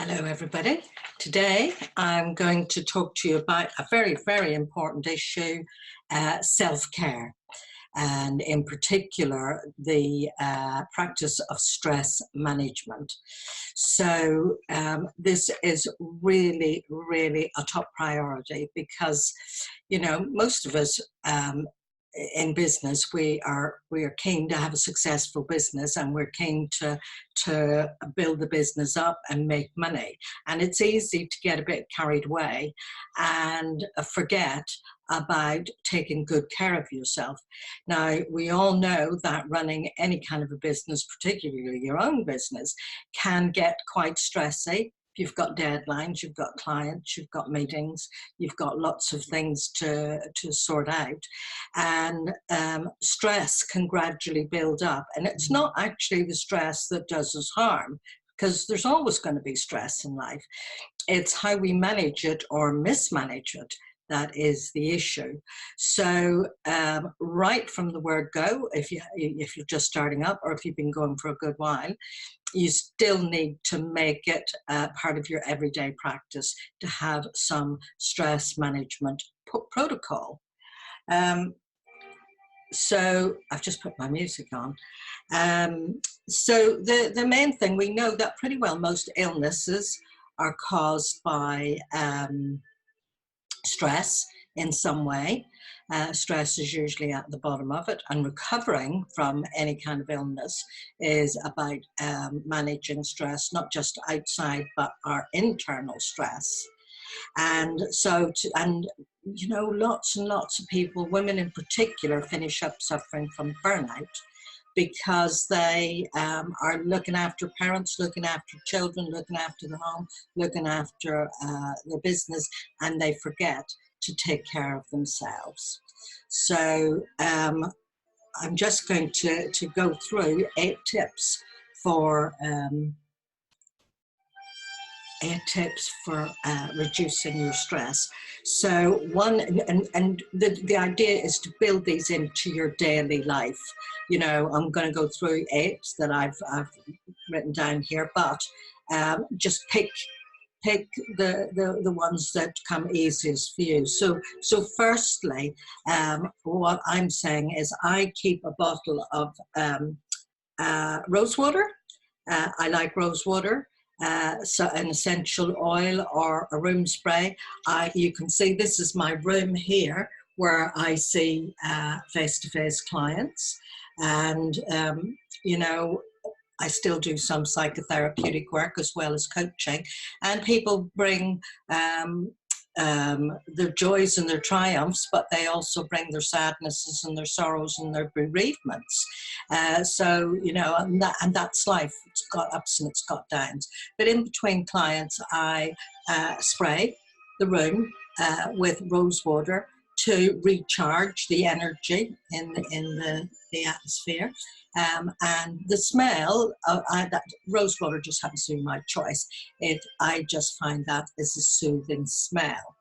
Hello, everybody. Today, I'm going to talk to you about a very, very important issue, self-care, and in particular, the practice of stress management. So this is really, really a top priority because, most of us in business, we are keen to have a successful business, and we're keen to build the business up and make money. And it's easy to get a bit carried away and forget about taking good care of yourself. Now, we all know that running any kind of a business, particularly your own business, can get quite stressy. You've got deadlines, you've got clients, you've got meetings, you've got lots of things to sort out. And stress can gradually build up. And it's not actually the stress that does us harm, because there's always going to be stress in life. It's how we manage it or mismanage it that is the issue. So right from the word go, if you're just starting up, or if you've been going for a good while, you still need to make it part of your everyday practice to have some stress management protocol. So I've just put my music on. So the main thing, we know that pretty well most illnesses are caused by stress in some way. Stress is usually at the bottom of it, and recovering from any kind of illness is about managing stress, not just outside, but our internal stress. And so, lots and lots of people, women in particular, finish up suffering from burnout because they are looking after parents, looking after children, looking after the home, looking after the business, and they forget to take care of themselves. So I'm just going to go through 8 tips for reducing your stress. So one, and the idea is to build these into your daily life. I'm going to go through 8 that I've written down here, but just pick the ones that come easiest for you. So firstly, what I'm saying is I keep a bottle of rose water. I like rose water. So an essential oil or a room spray. You can see this is my room here where I see face-to-face clients, and I still do some psychotherapeutic work as well as coaching, and people bring their joys and their triumphs, but they also bring their sadnesses and their sorrows and their bereavements. And that's life. It's got ups and it's got downs. But in between clients, I spray the room with rose water to recharge the energy in the atmosphere. And the smell, that rose water just happens to be my choice. I just find that is a soothing smell.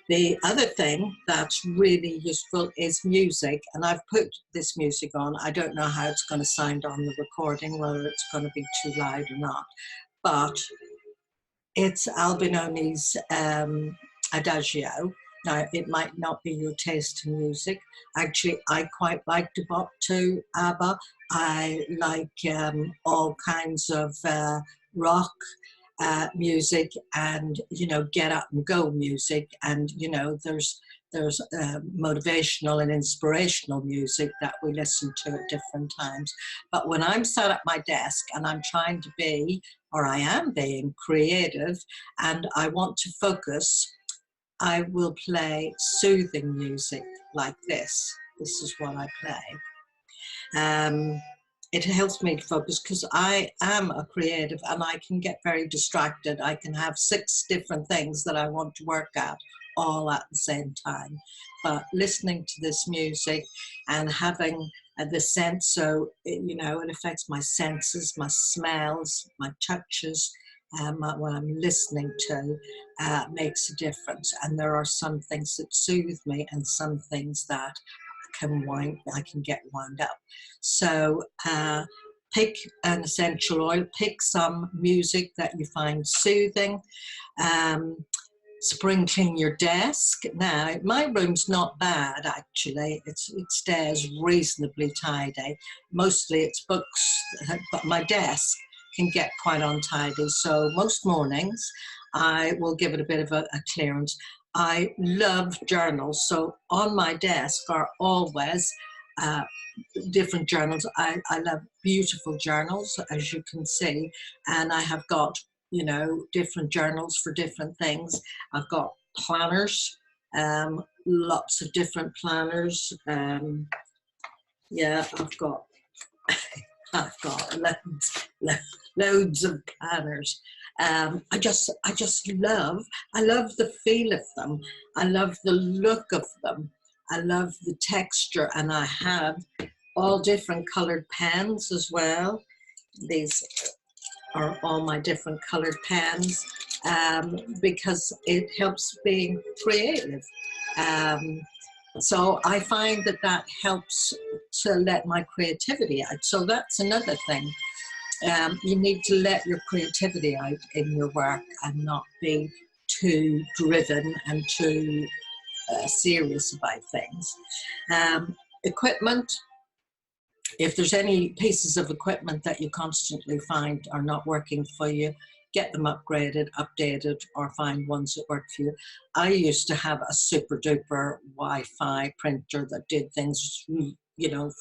The other thing that's really useful is music, and I've put this music on. I don't know how it's going to sound on the recording, whether it's going to be too loud or not, but it's Albinoni's Adagio. Now, it might not be your taste in music. Actually, I quite like to bop to ABBA. I like all kinds of rock music, and get up and go music, and there's motivational and inspirational music that we listen to at different times. But when I'm sat at my desk and I'm trying to be, or I am being creative, and I want to focus, I will play soothing music like this. This is what I play. It helps me to focus because I am a creative and I can get very distracted. I can have 6 different things that I want to work at all at the same time. But listening to this music and having the sense, so it affects my senses, my smells, my touches, what I'm listening to makes a difference. And there are some things that soothe me and some things that I can get wound up. So pick an essential oil, pick some music that you find soothing. Spring clean your desk. Now, my room's not bad, actually. It stays reasonably tidy. Mostly it's books, but my desk can get quite untidy. So most mornings, I will give it a bit of a clearance. I love journals. So on my desk are always different journals. I love beautiful journals, as you can see. And I have got, you know, different journals for different things. I've got planners, lots of different planners. Yeah, I've got loads of planners. I love the feel of them. I love the look of them. I love the texture, and I have all different colored pens as well. These are all my different colored pens, because it helps being creative. So I find that helps to let my creativity out. So that's another thing. You need to let your creativity out in your work and not be too driven and too serious about things. Equipment. If there's any pieces of equipment that you constantly find are not working for you, get them upgraded, updated, or find ones that work for you. I used to have a super duper Wi-Fi printer that did things, you know,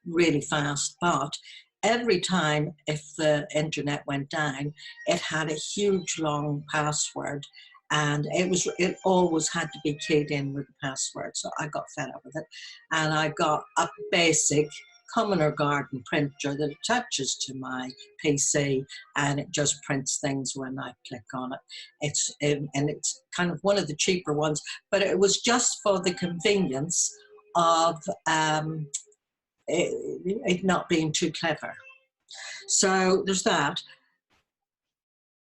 really fast, but every time if the internet went down, it had a huge long password, and it always had to be keyed in with the password. So I got fed up with it, and I got a basic common or garden printer that attaches to my PC, and it just prints things when I click on it. It's kind of one of the cheaper ones, but it was just for the convenience of it not being too clever. So there's that.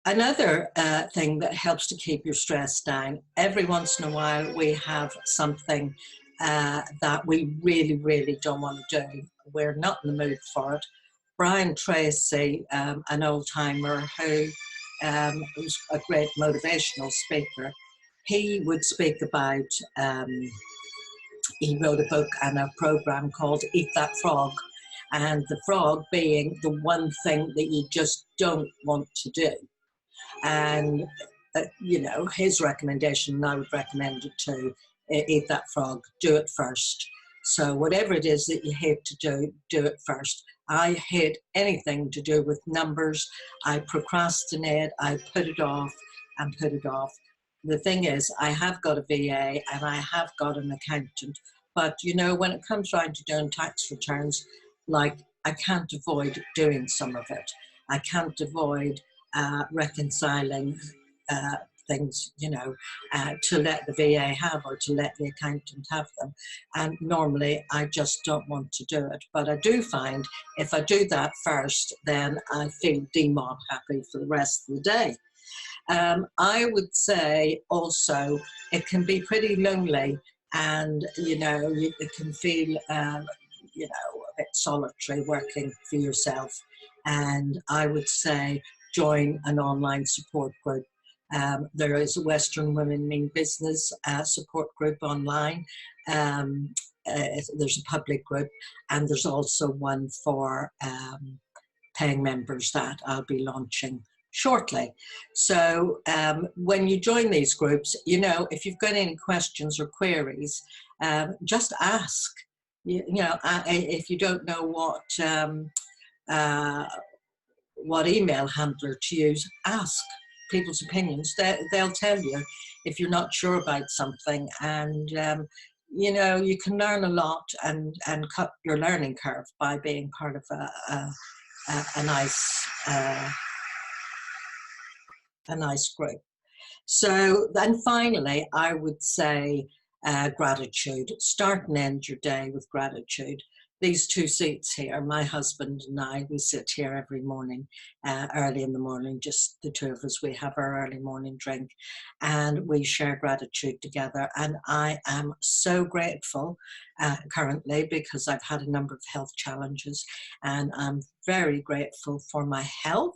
Another thing that helps to keep your stress down, every once in a while we have something that we really, really don't want to do. We're not in the mood for it. Brian Tracy, an old-timer who was a great motivational speaker, he would speak about, he wrote a book and a program called Eat That Frog, and the frog being the one thing that you just don't want to do. And you know, his recommendation, and I would recommend it too, eat that frog, do it first. So whatever it is that you hate to do, do it first. I hate anything to do with numbers. I procrastinate, I put it off and put it off. The thing is, I have got a VA and I have got an accountant, but you know, when it comes around to doing tax returns, like, I can't avoid doing some of it. I can't avoid reconciling things, you know, to let the VA have or to let the accountant have them. And normally I just don't want to do it. But I do find if I do that first, then I feel demob happy for the rest of the day. I would say also it can be pretty lonely, and, you know, it can feel, you know, a bit solitary working for yourself. And I would say join an online support group. There is a Western Women Mean Business support group online. There's a public group, and there's also one for paying members that I'll be launching shortly. So when you join these groups, you know, if you've got any questions or queries, just ask. You know, if you don't know what email handler to use, ask people's opinions. They'll tell you if you're not sure about something, and you know, you can learn a lot and cut your learning curve by being part of a nice group. So then finally, I would say gratitude. Start and end your day with gratitude. these two seats here, my husband and I, we sit here every morning, early in the morning, just the two of us. We have our early morning drink and we share gratitude together. And I am so grateful currently because I've had a number of health challenges, and I'm very grateful for my health.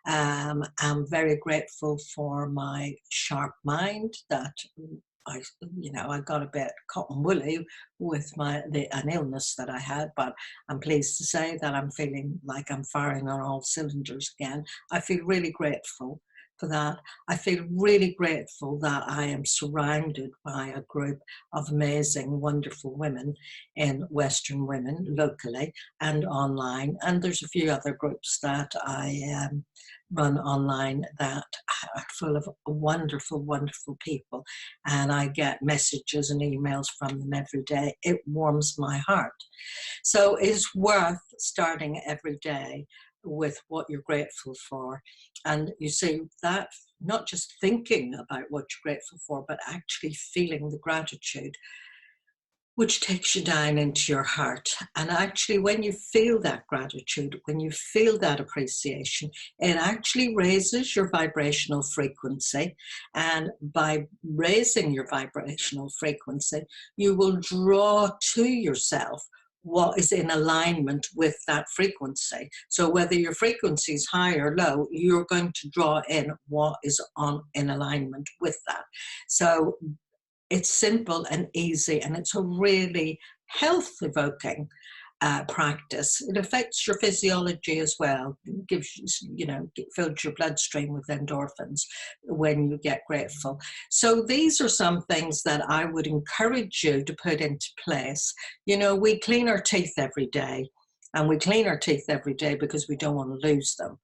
I'm very grateful for my sharp mind that I got a bit cotton woolly with an illness that I had, but I'm pleased to say that I'm feeling like I'm firing on all cylinders again. I feel really grateful for that. I feel really grateful that I am surrounded by a group of amazing, wonderful women in Western Women locally and online. And there's a few other groups that I run online that are full of wonderful, wonderful people. And I get messages and emails from them every day. It warms my heart. So it's worth starting every day with what you're grateful for. And you see that not just thinking about what you're grateful for, but actually feeling the gratitude, which takes you down into your heart. And actually, when you feel that gratitude, when you feel that appreciation, it actually raises your vibrational frequency. And by raising your vibrational frequency, you will draw to yourself what is in alignment with that frequency. So whether your frequency is high or low, you're going to draw in what is in alignment with that. So it's simple and easy, and it's a really health-evoking practice. It affects your physiology as well. It gives fills your bloodstream with endorphins when you get grateful. So these are some things that I would encourage you to put into place. We clean our teeth every day. And we clean our teeth every day because we don't want to lose them.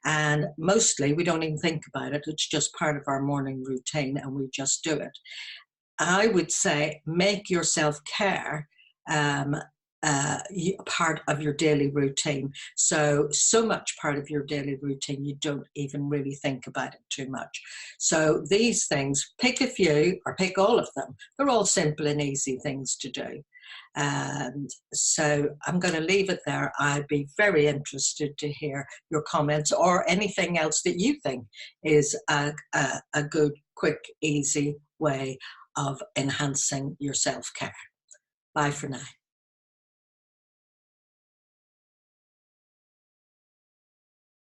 And mostly we don't even think about it. It's just part of our morning routine and we just do it. I would say make your self-care part of your daily routine. So much part of your daily routine, you don't even really think about it too much. So these things, pick a few or pick all of them. They're all simple and easy things to do. And so I'm going to leave it there. I'd be very interested to hear your comments or anything else that you think is a good, quick, easy way of enhancing your self-care. Bye for now.